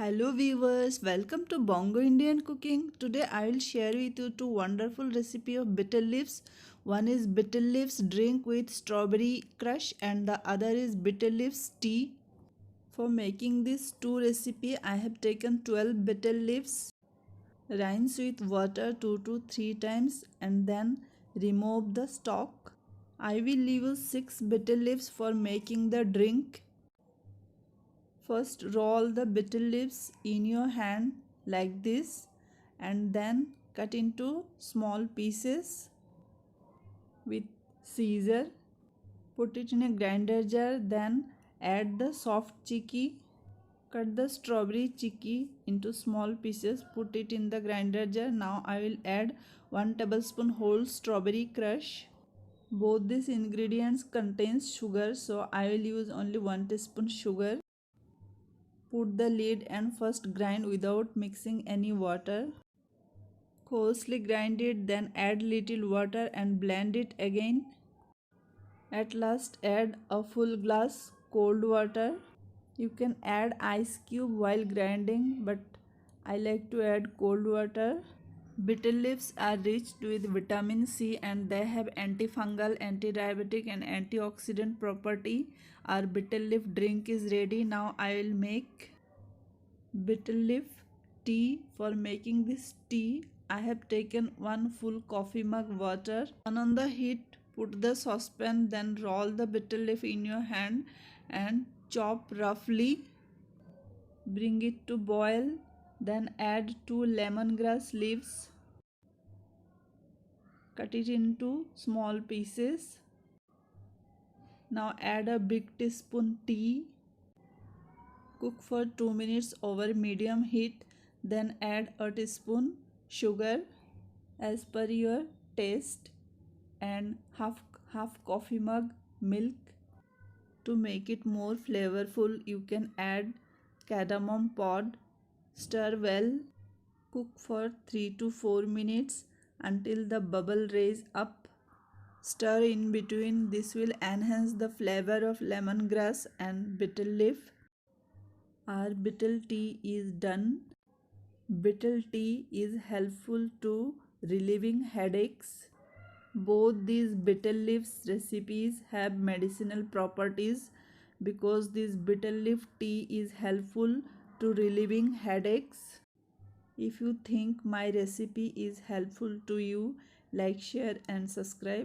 Hello viewers, welcome to Bongo Indian Cooking. Today I will share with you two wonderful recipe of betel leaves. One is betel leaves drink with strawberry crush and the other is betel leaves tea. For making these two recipe I have taken 12 betel leaves, rinse with water 2 to 3 times and then remove the stalk. I will use 6 betel leaves for making the drink. First roll the betel leaves in your hand like this and then cut into small pieces with scissor. Put it in a grinder jar, then add the soft chickpea. Cut the strawberry chickpea into small pieces, put it in the grinder jar. Now I will add 1 tablespoon whole strawberry crush. Both these ingredients contains sugar, so I will use only 1 teaspoon sugar. Put the lid and first grind without mixing any water. Coarsely grind it, then add little water and blend it again. At last add a full glass cold water. You can add ice cube while grinding, but I like to add cold water. Betel leaves are rich with vitamin C and they have antifungal, anti-diabetic and antioxidant property. Our betel leaf drink is ready. Now I will make betel leaf tea. For making this tea I have taken 1 full coffee mug water. Turn on the heat, put the saucepan, then roll the betel leaf in your hand and chop roughly. Bring it to boil, then add 2 lemongrass leaves. Cut it into small pieces. Now add a big teaspoon tea. Cook for 2 minutes over medium heat, then add a teaspoon sugar as per your taste and half coffee mug milk. To make it more flavorful, you can add cardamom pod. Stir well. Cook for 3 to 4 minutes until the bubble rise up. Stir in between. This will enhance the flavor of lemongrass and betel leaf. Our betel tea is done. Betel tea is helpful to relieving headaches. Both these betel leaves recipes have medicinal properties because this betel leaf tea is helpful to relieving headaches. If you think my recipe is helpful to you, like, share and subscribe.